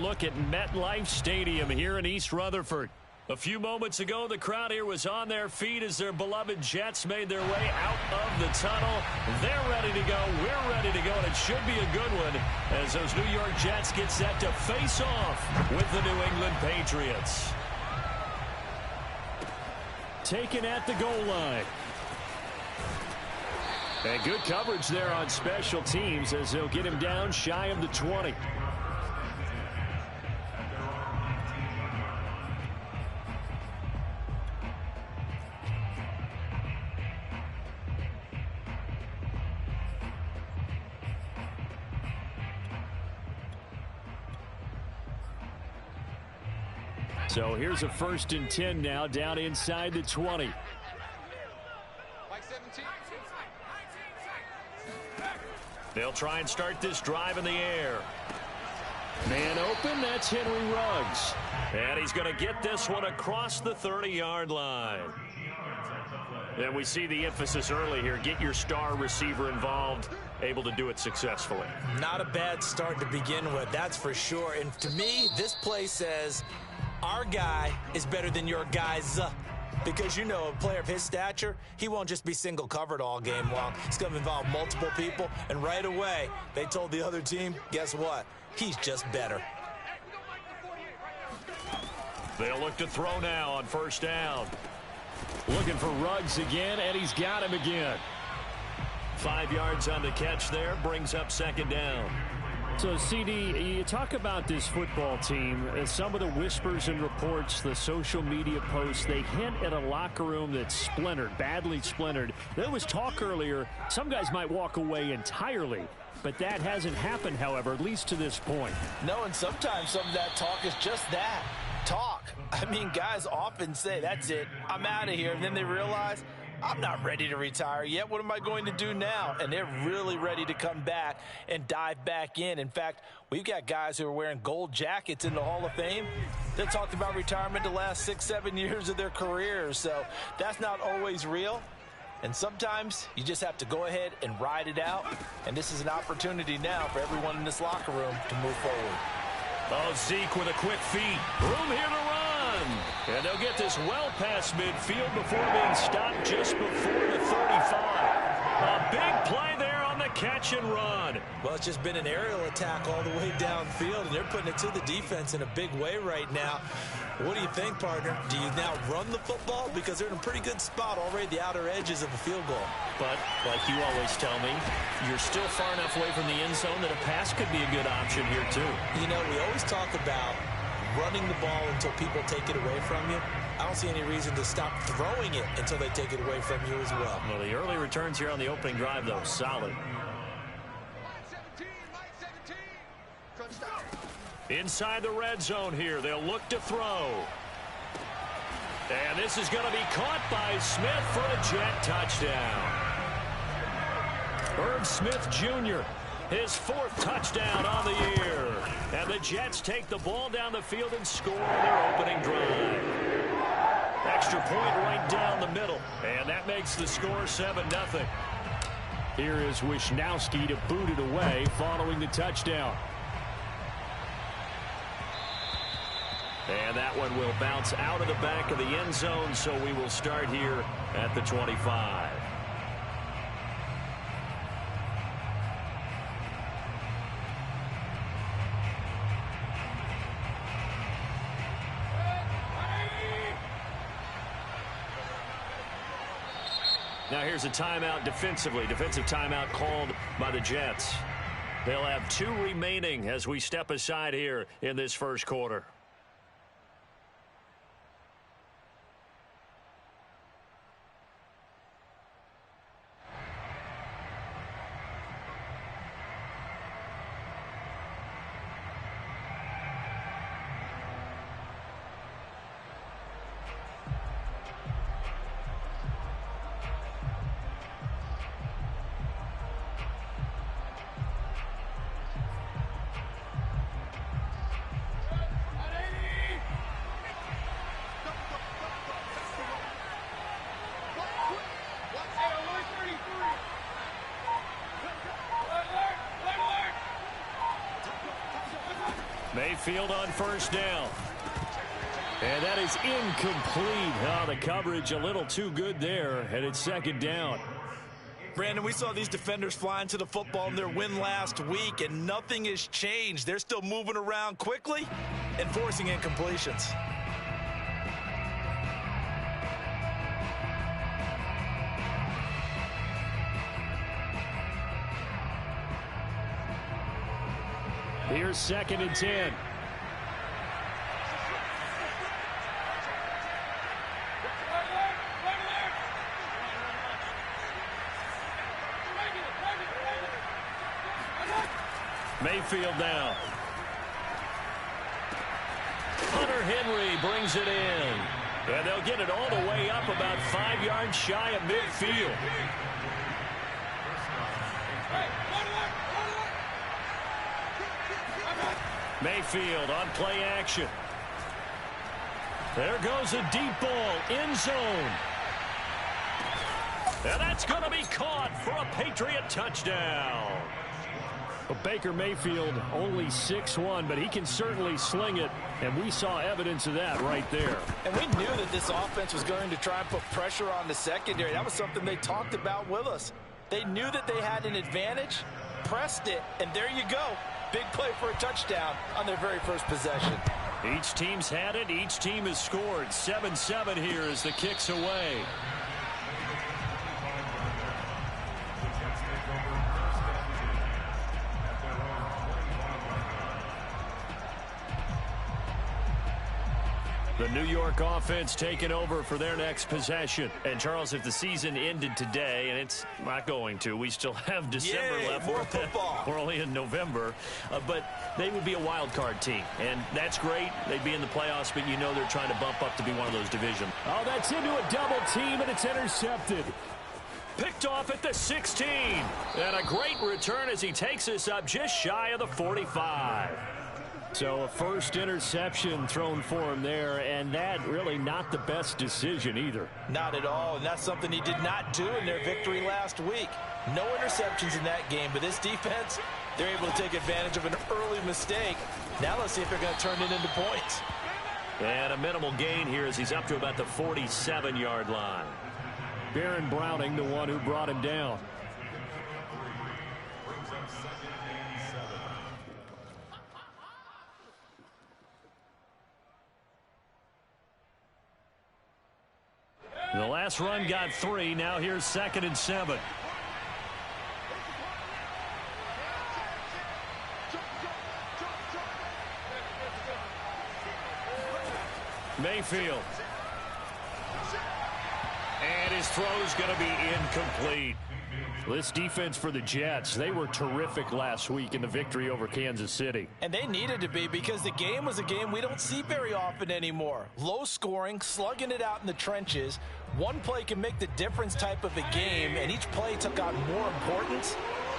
look at MetLife Stadium here in East Rutherford. A few moments ago, the crowd here was on their feet as their beloved Jets made their way out of the tunnel. They're ready to go. We're ready to go, and it should be a good one as those New York Jets get set to face off with the New England Patriots. Taken at the goal line. And good coverage there on special teams as they'll get him down shy of the 20. So here's a 1st and 10 now down inside the 20. They'll try and start this drive in the air. Man open, that's Henry Ruggs. And he's going to get this one across the 30-yard line. And we see the emphasis early here. Get your star receiver involved, able to do it successfully. Not a bad start to begin with, that's for sure. And to me, this play says our guy is better than your guys. Because, you know, a player of his stature, he won't just be single covered all game long. It's going to involve multiple people. And right away, they told the other team, guess what? He's just better. They'll look to throw now on 1st down. Looking for Ruggs again, and he's got him again. 5 yards on the catch there, brings up 2nd down. So, CD, you talk about this football team, some of the whispers and reports, the social media posts, they hint at a locker room that's splintered, badly splintered. There was talk earlier, some guys might walk away entirely, but that hasn't happened, however, at least to this point. No, and sometimes some of that talk is just that, talk. I mean, guys often say, that's it, I'm out of here, and then they realize, I'm not ready to retire yet. What am I going to do now? And they're really ready to come back and dive back in. In fact, we've got guys who are wearing gold jackets in the Hall of Fame. They talked about retirement the last 6-7 years of their careers. So that's not always real. And sometimes you just have to go ahead and ride it out. And this is an opportunity now for everyone in this locker room to move forward. Oh, Zeke with a quick feed. Room here to run. And they'll get this well past midfield before being stopped just before the 35. A big play there on the catch and run. Well, it's just been an aerial attack all the way downfield, and they're putting it to the defense in a big way right now. What do you think, partner? Do you now run the football? Because they're in a pretty good spot already, the outer edges of the field goal. But, like you always tell me, you're still far enough away from the end zone that a pass could be a good option here, too. You know, we always talk about running the ball until people take it away from you. I don't see any reason to stop throwing it until they take it away from you as well. Well, the early returns here on the opening drive, though, solid. Inside the red zone here, they'll look to throw. And this is going to be caught by Smith for a Jet touchdown. Herb Smith Jr., his 4th touchdown on the year. And the Jets take the ball down the field and score their opening drive. Extra point right down the middle. And that makes the score 7-0. Here is Wisnowski to boot it away following the touchdown. And that one will bounce out of the back of the end zone, so we will start here at the 25. Now here's a timeout defensively. Defensive timeout called by the Jets. They'll have 2 remaining as we step aside here in this first quarter. Mayfield on first down. And that is incomplete. Oh, the coverage a little too good there, and it's second down. Brandon, we saw these defenders flying to the football in their win last week, and nothing has changed. They're still moving around quickly and forcing incompletions. Here's 2nd and 10. Mayfield now. Hunter Henry brings it in. And they'll get it all the way up about 5 yards shy of midfield. Mayfield on play action. There goes a deep ball, end zone. And that's going to be caught for a Patriot touchdown. Well, Baker Mayfield only 6'1", but he can certainly sling it, and we saw evidence of that right there. And we knew that this offense was going to try and put pressure on the secondary. That was something they talked about with us. They knew that they had an advantage, pressed it, and there you go. Big play for a touchdown on their very first possession. Each team's had it. Each team has scored. 7-7 here as the kick's away. The New York offense taking over for their next possession. And, Charles, if the season ended today, and it's not going to, we still have December left. More football. We're only in November. But they would be a wild card team. And that's great. They'd be in the playoffs, but you know they're trying to bump up to be one of those divisions. Oh, that's into a double team, and it's intercepted. Picked off at the 16. And a great return as he takes us up just shy of the 45. So a first interception thrown for him there, and that really not the best decision either. Not at all, and that's something he did not do in their victory last week. No interceptions in that game, but this defense, they're able to take advantage of an early mistake. Now let's see if they're going to turn it into points. And a minimal gain here as he's up to about the 47-yard line. Baron Browning, the one who brought him down. The last run got 3. Now here's 2nd and 7. Mayfield. And his throw's going to be incomplete. This defense for the Jets, they were terrific last week in the victory over Kansas City. And they needed to be, because the game was a game we don't see very often anymore. Low scoring, slugging it out in the trenches. One play can make the difference type of a game, and each play took on more importance,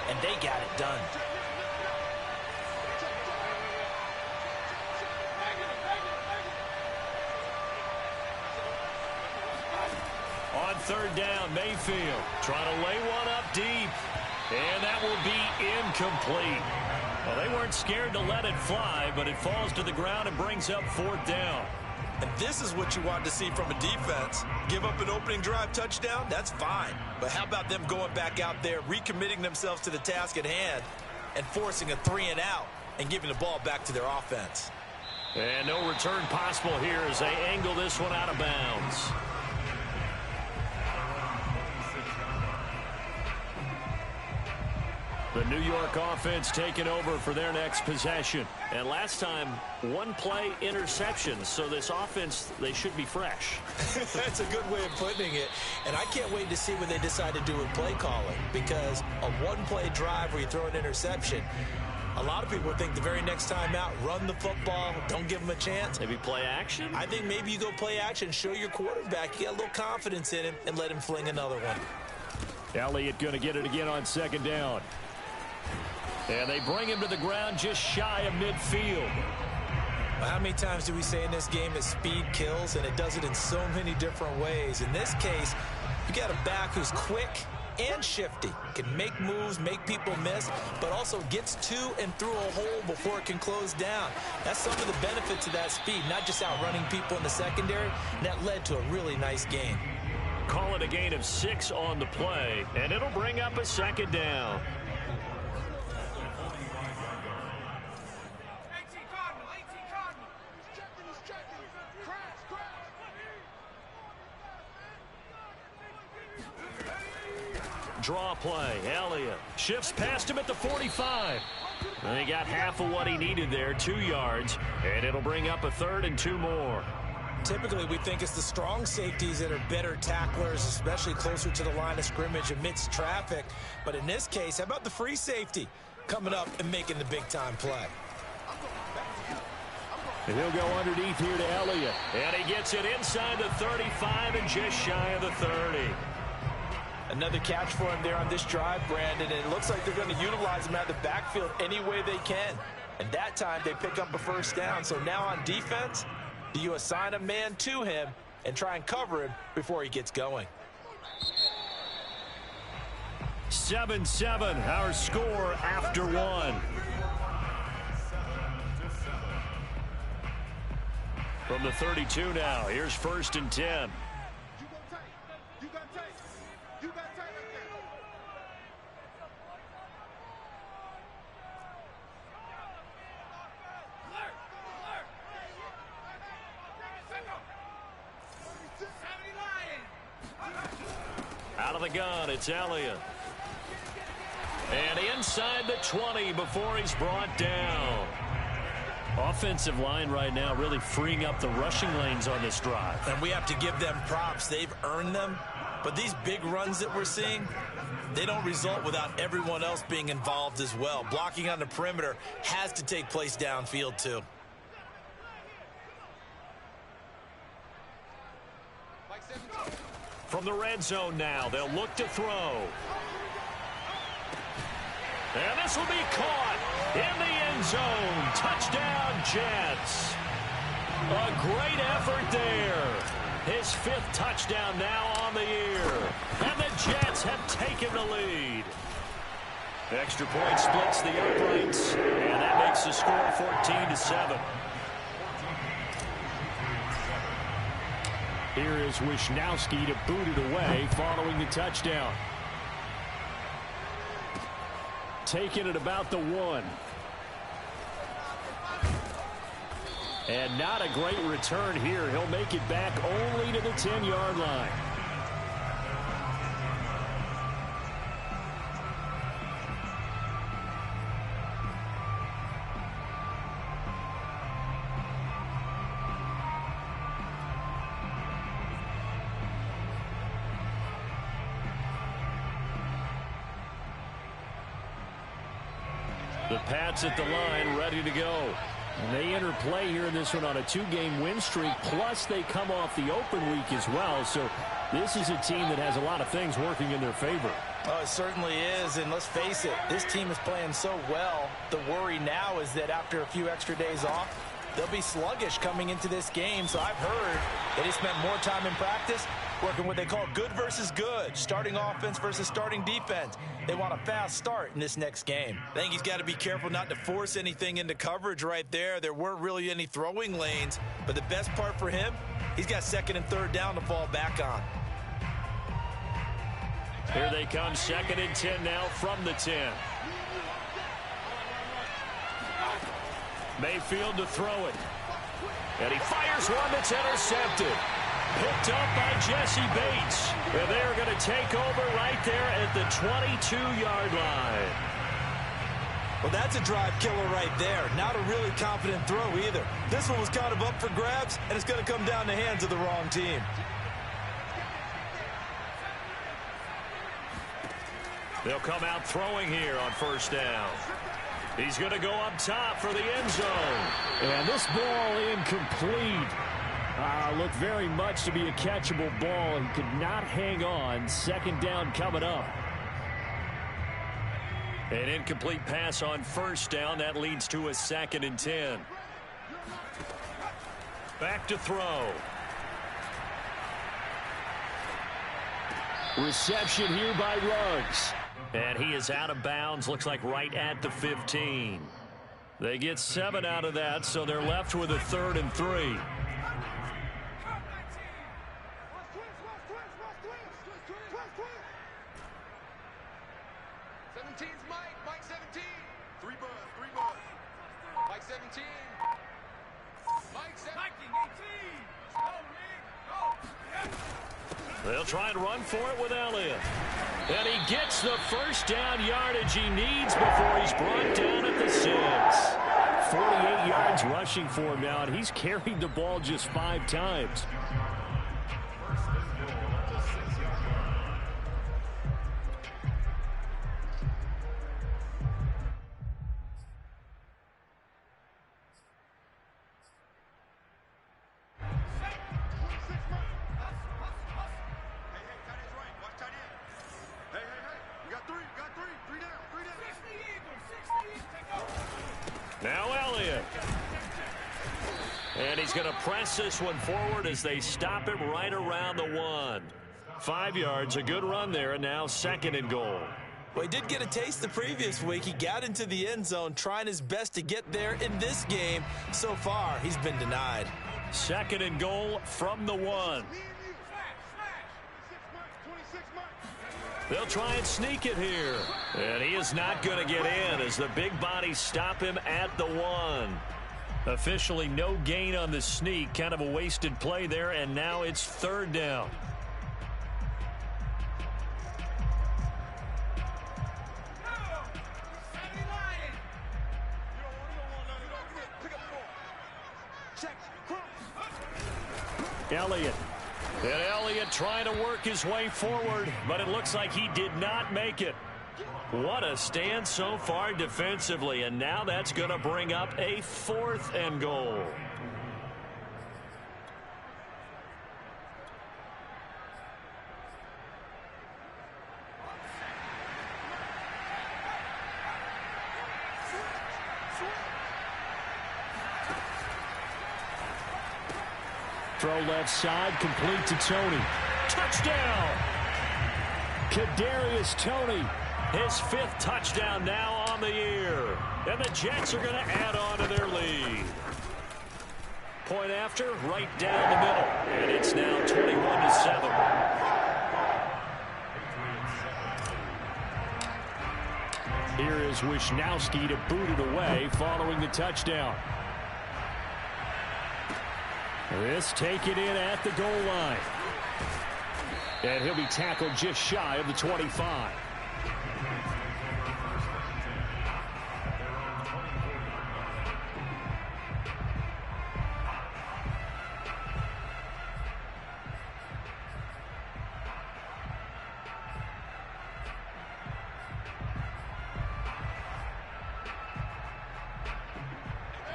and they got it done. On 3rd down, Mayfield trying to lay one up deep. And that will be incomplete. Well, they weren't scared to let it fly, but it falls to the ground and brings up 4th down. And this is what you want to see from a defense. Give up an opening drive touchdown, that's fine. But how about them going back out there, recommitting themselves to the task at hand, and forcing a 3-and-out and giving the ball back to their offense. And no return possible here as they angle this one out of bounds. The New York offense taking over for their next possession. And last time, one play interception. So this offense, they should be fresh. That's a good way of putting it. And I can't wait to see what they decide to do with play calling. Because a one-play drive where you throw an interception, a lot of people think the very next time out, run the football, don't give them a chance. Maybe play action? I think maybe you go play action, show your quarterback, you get a little confidence in him, and let him fling another one. Elliott going to get it again on 2nd down. And they bring him to the ground just shy of midfield. Well, how many times do we say in this game that speed kills, and it does it in so many different ways? In this case, you got a back who's quick, and shifty. Can make moves, make people miss, but also gets to and through a hole before it can close down. That's some of the benefits of that speed, not just outrunning people in the secondary, and that led to a really nice gain. Call it a gain of 6 on the play, and it'll bring up a second down. Draw play. Elliott shifts past him at the 45. And he got half of what he needed there, 2 yards, and it'll bring up a 3rd and 2 more. Typically, we think it's the strong safeties that are better tacklers, especially closer to the line of scrimmage amidst traffic. But in this case, how about the free safety coming up and making the big-time play? And he'll go underneath here to Elliott. And he gets it inside the 35 and just shy of the 30. Another catch for him there on this drive, Brandon, and it looks like they're going to utilize him out of the backfield any way they can. And that time they pick up a first down. So now on defense, do you assign a man to him and try and cover him before he gets going? 7-7, our score after 1. From the 32 now, here's 1st and 10. Out of the gun, it's Elliott. And inside the 20 before he's brought down. Offensive line right now really freeing up the rushing lanes on this drive. And we have to give them props. They've earned them. But these big runs that we're seeing, they don't result without everyone else being involved as well. Blocking on the perimeter has to take place downfield too. From the red zone now, they'll look to throw. And this will be caught in the end zone. Touchdown, Jets. A great effort there. His 5th touchdown now on the year. And the Jets have taken the lead. Extra point splits the uprights. And that makes the score 14-7. Here is Wisnowski to boot it away following the touchdown. Taking it about the 1. And not a great return here. He'll make it back only to the 10-yard line. The Pats at the line, ready to go. And they enter play here in this one on a 2-game win streak, plus they come off the open week as well. So this is a team that has a lot of things working in their favor. Oh, it certainly is, and let's face it, this team is playing so well. The worry now is that after a few extra days off, they'll be sluggish coming into this game. So I've heard that they spent more time in practice working what they call good versus good, starting offense versus starting defense. They want a fast start in this next game. I think he's got to be careful not to force anything into coverage right there. There weren't really any throwing lanes, but the best part for him, he's got 2nd and 3rd down to fall back on. Here they come, 2nd and 10 now from the 10. Mayfield to throw it. And he fires one that's intercepted. Picked up by Jesse Bates. And they're going to take over right there at the 22-yard line. Well, that's a drive killer right there. Not a really confident throw either. This one was kind of up for grabs, and it's going to come down the hands of the wrong team. They'll come out throwing here on 1st down. He's going to go up top for the end zone. And this ball incomplete. Looked very much to be a catchable ball. He could not hang on. 2nd down coming up. An incomplete pass on 1st down. That leads to a 2nd and 10. Back to throw. Reception here by Ruggs. And he is out of bounds, looks like right at the 15. They get 7 out of that, so they're left with a 3rd and 3. 17's Mike. Mike 17. 3 buzz. Mike 17. Mike 17. They'll try and run for it with Elliott. And he gets the first down yardage he needs before he's brought down at the 6. 48 yards rushing for him now, and he's carried the ball just 5 times. Now Elliott. And he's going to press this one forward as they stop him right around the 1. 5 yards, a good run there, and now 2nd and goal. Well, he did get a taste the previous week. He got into the end zone, trying his best to get there in this game. So far, he's been denied. 2nd and goal from the 1. They'll try and sneak it here. And he is not going to get in as the big bodies stop him at the 1. Officially no gain on the sneak. Kind of a wasted play there, and now it's 3rd down. Elliott. And Elliott trying to work his way forward, but it looks like he did not make it. What a stand so far defensively, and now that's going to bring up a 4th and goal. Throw left side, complete to Tony. Touchdown! Kadarius Toney, his 5th touchdown now on the year. And the Jets are going to add on to their lead. Point after, right down the middle. And it's now 21-7. Here is Wisnowski to boot it away following the touchdown. This taken in at the goal line. And he'll be tackled just shy of the 25.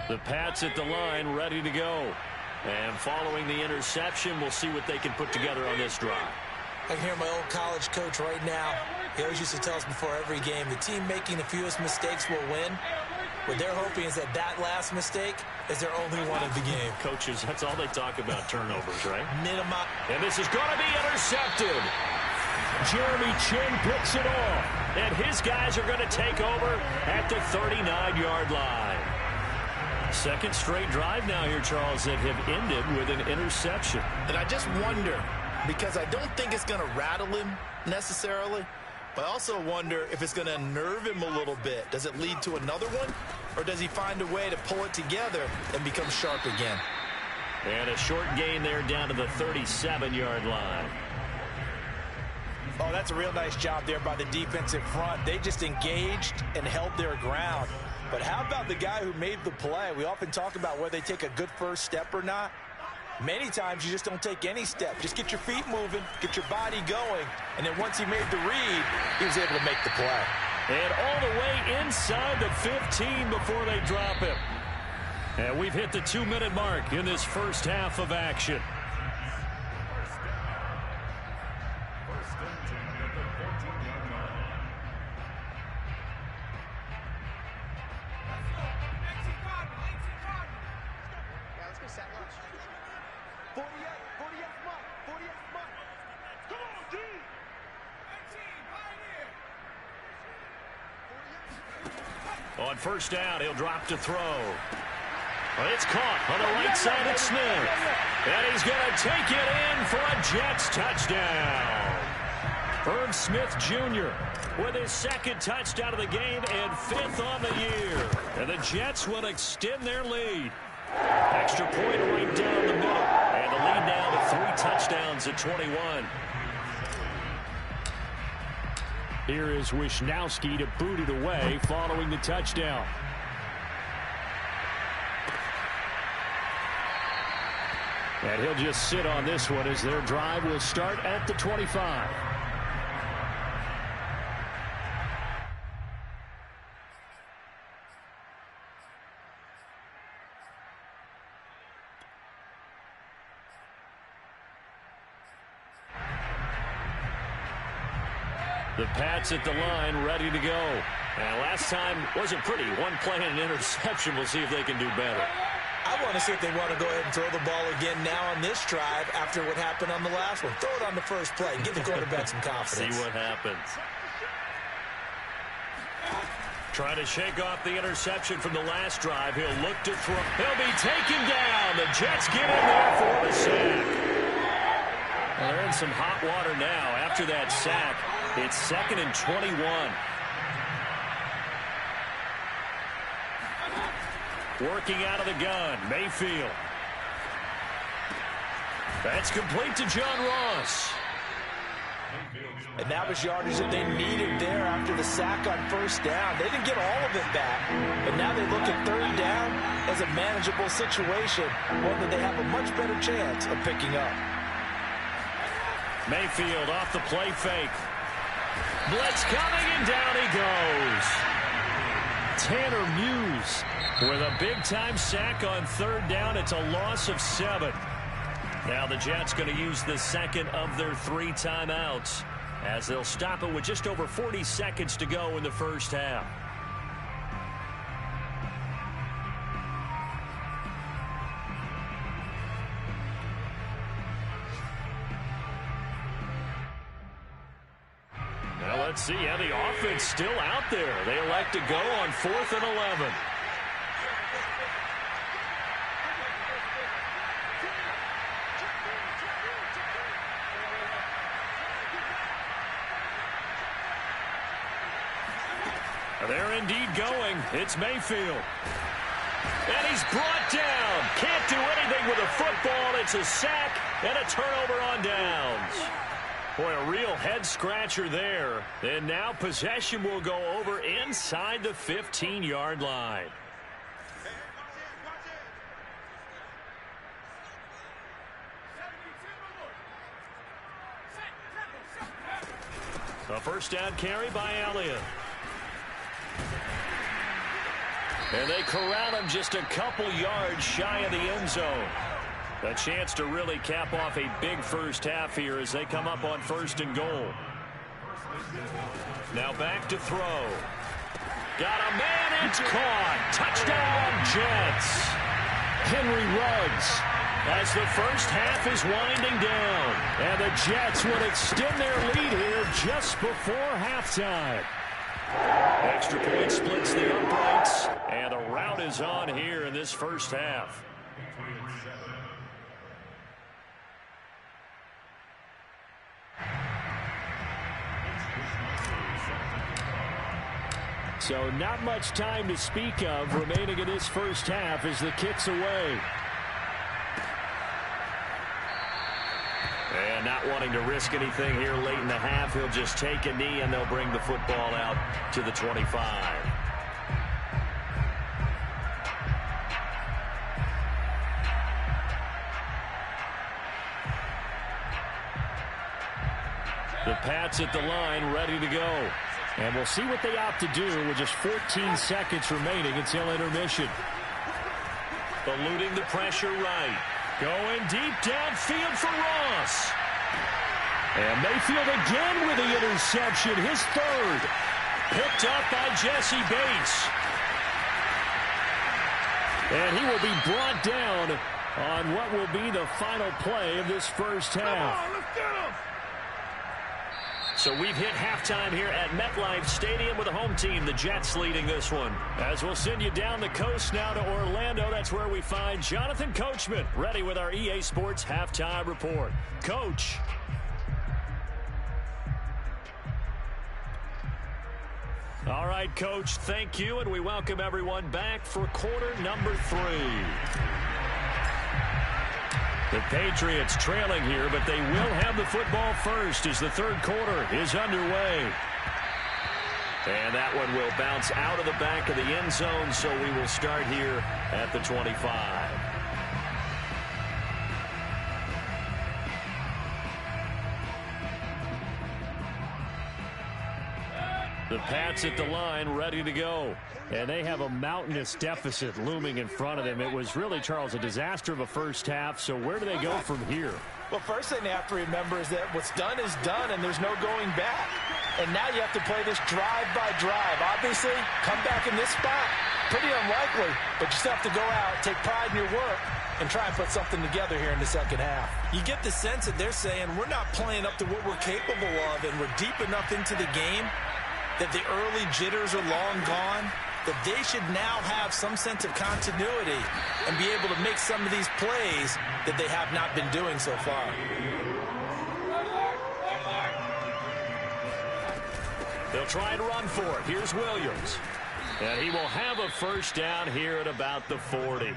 The Pats at the line, ready to go. And following the interception, we'll see what they can put together on this drive. I can hear my old college coach right now. He always used to tell us before every game, the team making the fewest mistakes will win. What they're hoping is that last mistake is their only one of the game. Coaches, that's all they talk about, turnovers, right? Minimum. And this is going to be intercepted. Jeremy Chin picks it off. And his guys are going to take over at the 39-yard line. 2nd straight drive now here, Charles, that have ended with an interception. And I just wonder, because I don't think it's going to rattle him necessarily, but I also wonder if it's going to unnerve him a little bit. Does it lead to another one, or does he find a way to pull it together and become sharp again? And a short gain there down to the 37-yard line. Oh, that's a real nice job there by the defensive front. They just engaged and held their ground. But how about the guy who made the play? We often talk about whether they take a good first step or not. Many times you just don't take any step. Just get your feet moving, get your body going, and then once he made the read, he was able to make the play. And all the way inside the 15 before they drop him. And we've hit the 2-minute mark in this first half of action. On first down, he'll drop to throw. Well, it's caught on the right side of Smith. And he's going to take it in for a Jets touchdown. Herb Smith Jr. with his second touchdown of the game and fifth on the year. And the Jets will extend their lead. Extra point right down the middle. And the lead now to 3 touchdowns at 21. Here is Wisnowski to boot it away following the touchdown. And he'll just sit on this one as their drive will start at the 25. The Pats at the line, ready to go. And last time wasn't pretty. One play and an interception. We'll see if they can do better. I want to see if they want to go ahead and throw the ball again now on this drive after what happened on the last one. Throw it on the first play. Give the quarterback some confidence. See what happens. Trying to shake off the interception from the last drive. He'll look to throw. He'll be taken down. The Jets get in there for the sack. Well, they're in some hot water now after that sack. It's 2nd and 21. Working out of the gun, Mayfield. That's complete to John Ross. And that was yardage that they needed there after the sack on first down. They didn't get all of it back, but now they look at third down as a manageable situation, one that they have a much better chance of picking up. Mayfield off the play fake. Blitz coming, and down he goes. Tanner Muse with a big-time sack on third down. It's a loss of 7. Now the Jets going to use the second of their 3 timeouts as they'll stop it with just over 40 seconds to go in the first half. Now let's see. Yeah, the offense still out there. They elect to go on 4th and 11. They're indeed going. It's Mayfield. And he's brought down. Can't do anything with a football. It's a sack and a turnover on downs. Boy, a real head-scratcher there. And now possession will go over inside the 15-yard line. A first down carry by Elliott. And they corral him just a couple yards shy of the end zone. A chance to really cap off a big first half here as they come up on 1st and goal. Now back to throw. Got a man, it's caught. Touchdown, Jets. Henry Ruggs as the first half is winding down. And the Jets would extend their lead here just before halftime. Extra point splits the uprights, and the rout is on here in this first half. So not much time to speak of remaining in this first half as the kick's away. And not wanting to risk anything here late in the half, he'll just take a knee and they'll bring the football out to the 25. The Pats at the line, ready to go. And we'll see what they opt to do with just 14 seconds remaining until intermission. Eluding the pressure right. Going deep downfield for Ross. And Mayfield again with the interception, his 3rd. Picked up by Jesse Bates. And he will be brought down on what will be the final play of this first half. So we've hit halftime here at MetLife Stadium with the home team, the Jets, leading this one. As we'll send you down the coast now to Orlando, that's where we find Jonathan Coachman, ready with our EA Sports halftime report. Coach. All right, Coach, thank you, and we welcome everyone back for quarter number 3. The Patriots trailing here, but they will have the football first as the third quarter is underway. And that one will bounce out of the back of the end zone, so we will start here at the 25. The Pats at the line, ready to go. And they have a mountainous deficit looming in front of them. It was really, Charles, a disaster of a first half. So where do they go from here? Well, first thing they have to remember is that what's done is done, and there's no going back. And now you have to play this drive by drive. Obviously, come back in this spot, pretty unlikely. But you still have to go out, take pride in your work, and try and put something together here in the second half. You get the sense that they're saying we're not playing up to what we're capable of, and we're deep enough into the game that the early jitters are long gone, that they should now have some sense of continuity and be able to make some of these plays that they have not been doing so far. They'll try and run for it. Here's Williams. And he will have a first down here at about the 40.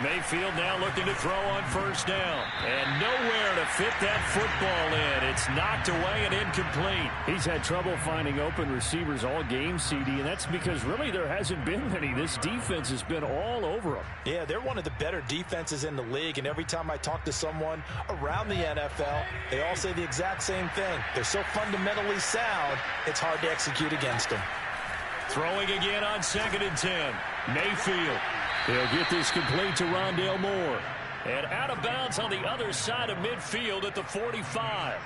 Mayfield now looking to throw on first down. And nowhere to fit that football in. It's knocked away and incomplete. He's had trouble finding open receivers all game, CD, and that's because really there hasn't been many. This defense has been all over them. Yeah, they're one of the better defenses in the league, and every time I talk to someone around the NFL, they all say the exact same thing. They're so fundamentally sound, it's hard to execute against them. Throwing again on 2nd and 10. Mayfield. They'll get this complete to Rondale Moore. And out of bounds on the other side of midfield at the 45.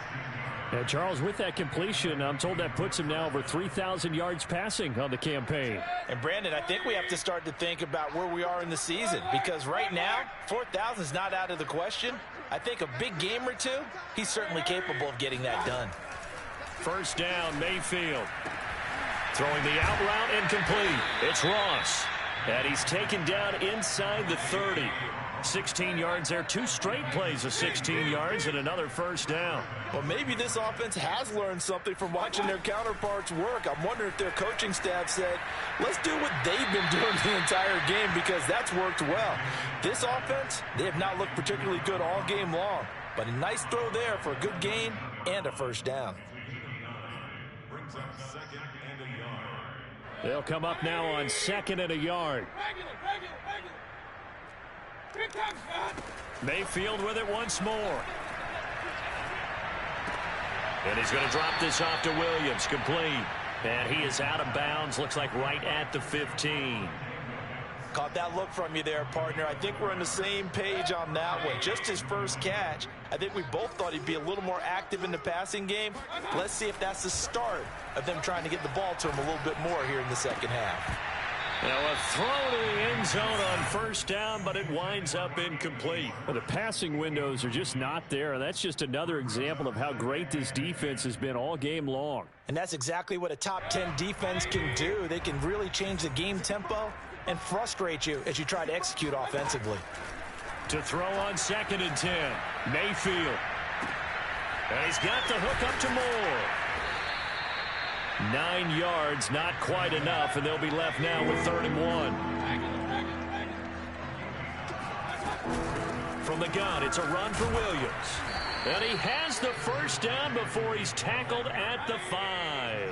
And Charles, with that completion, I'm told that puts him now over 3,000 yards passing on the campaign. And Brandon, I think we have to start to think about where we are in the season, because right now, 4,000 is not out of the question. I think a big game or two, he's certainly capable of getting that done. First down, Mayfield. Throwing the out route incomplete. It's Ross. And he's taken down inside the 30. 16 yards there. 2 straight plays of 16 yards and another first down. Well, maybe this offense has learned something from watching their counterparts work. I'm wondering if their coaching staff said, let's do what they've been doing the entire game, because that's worked well. This offense, they have not looked particularly good all game long. But a nice throw there for a good gain and a first down. Brings up 2nd and a yard. They'll come up now on 2nd and a yard. Mayfield with it once more. And he's going to drop this off to Williams. Complete. And he is out of bounds. Looks like right at the 15. Caught that look from you there, partner. I think we're on the same page on that one. Just his first catch. I think we both thought he'd be a little more active in the passing game. Let's see if that's the start of them trying to get the ball to him a little bit more here in the second half. Now a throw to the end zone on first down, but it winds up incomplete. Well, the passing windows are just not there, and that's just another example of how great this defense has been all game long. And that's exactly what a top 10 defense can do. They can really change the game tempo and frustrate you as you try to execute offensively. To throw on 2nd and 10, Mayfield. And he's got the hook up to Moore. 9 yards, not quite enough, and they'll be left now with 3rd and 1. From the gun, it's a run for Williams. And he has the first down before he's tackled at the 5.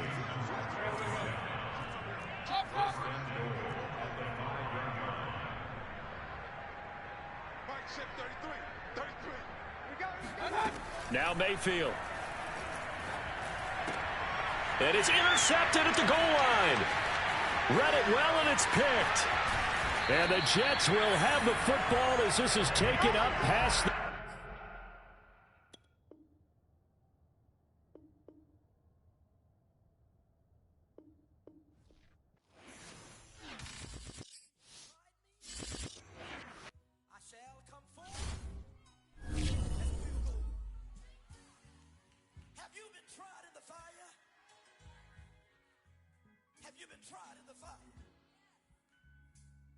Now Mayfield. And it's intercepted at the goal line. Read it well, and it's picked. And the Jets will have the football as this is taken up past the... I shall come forth. Have you been tried in the fire?